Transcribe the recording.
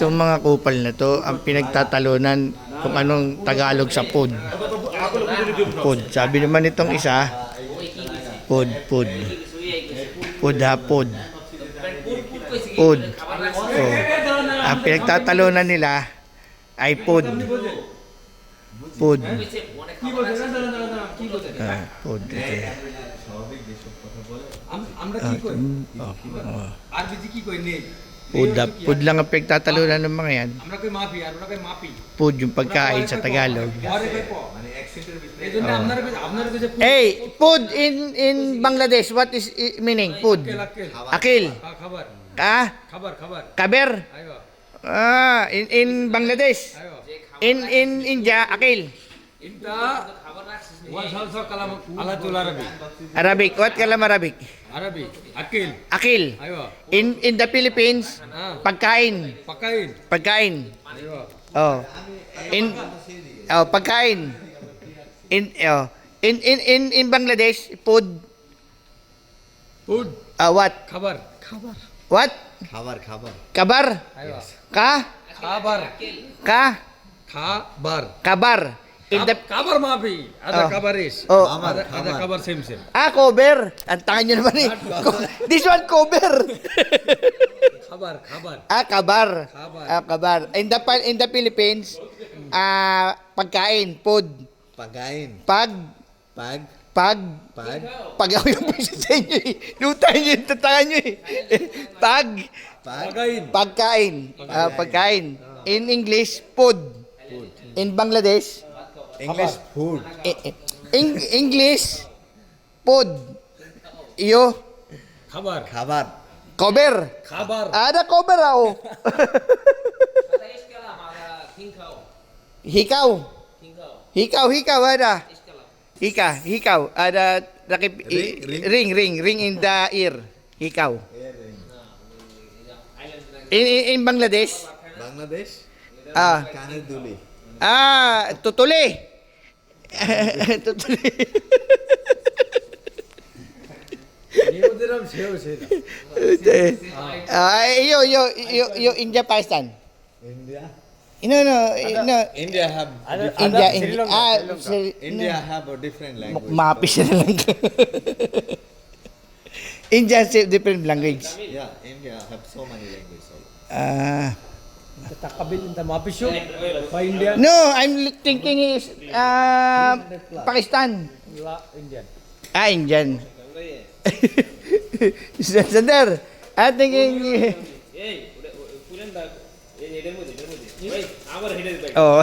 Itong mga kupal na to, ang pinagtatalunan kung anong Tagalog sa food. Food. Sabi naman itong isa, food. Food ha, food. Food. So, ang pinagtatalunan nila ay food. Food. Food. Food lang ang pinagtatalunan ng mga yan. Food yung pagkain sa Tagalog. Hey, food in Bangladesh, what is meaning? Food. Akil. Ka? Kaber. In Bangladesh. In India, akil. Arabic. What kalam Arabic? Akil. In the Philippines, pagkain. Oh. Pagkain. In Bangladesh, food. What? What? Kabar. Kabar. In the Kabar maafi. Ada kabar is. Ada kabar same. Cover. Ang tangan nyo naman eh. This one cover. Kabar. Kabar. Kabar. In the Philippines, pagkain, food. Pag ako yung pisa sa inyo eh. Lutan nyo yung tatangan nyo eh. Pagkain. In English, food. In Bangladesh, food. English, food. Iyo? Kabar. Cover. Ada cover ako. Hikaw ada. Hikaw. Ada ring in the ear. Hikaw. In Bangladesh. Kanaduli. Tutuli. Yo India Pakistan. No. India have India have a different language. Mapis na lang. India has a different language. Yeah, India have so many languages. No, I'm thinking is Pakistan. Indian. Indian. Sander, I'm thinking. Oh.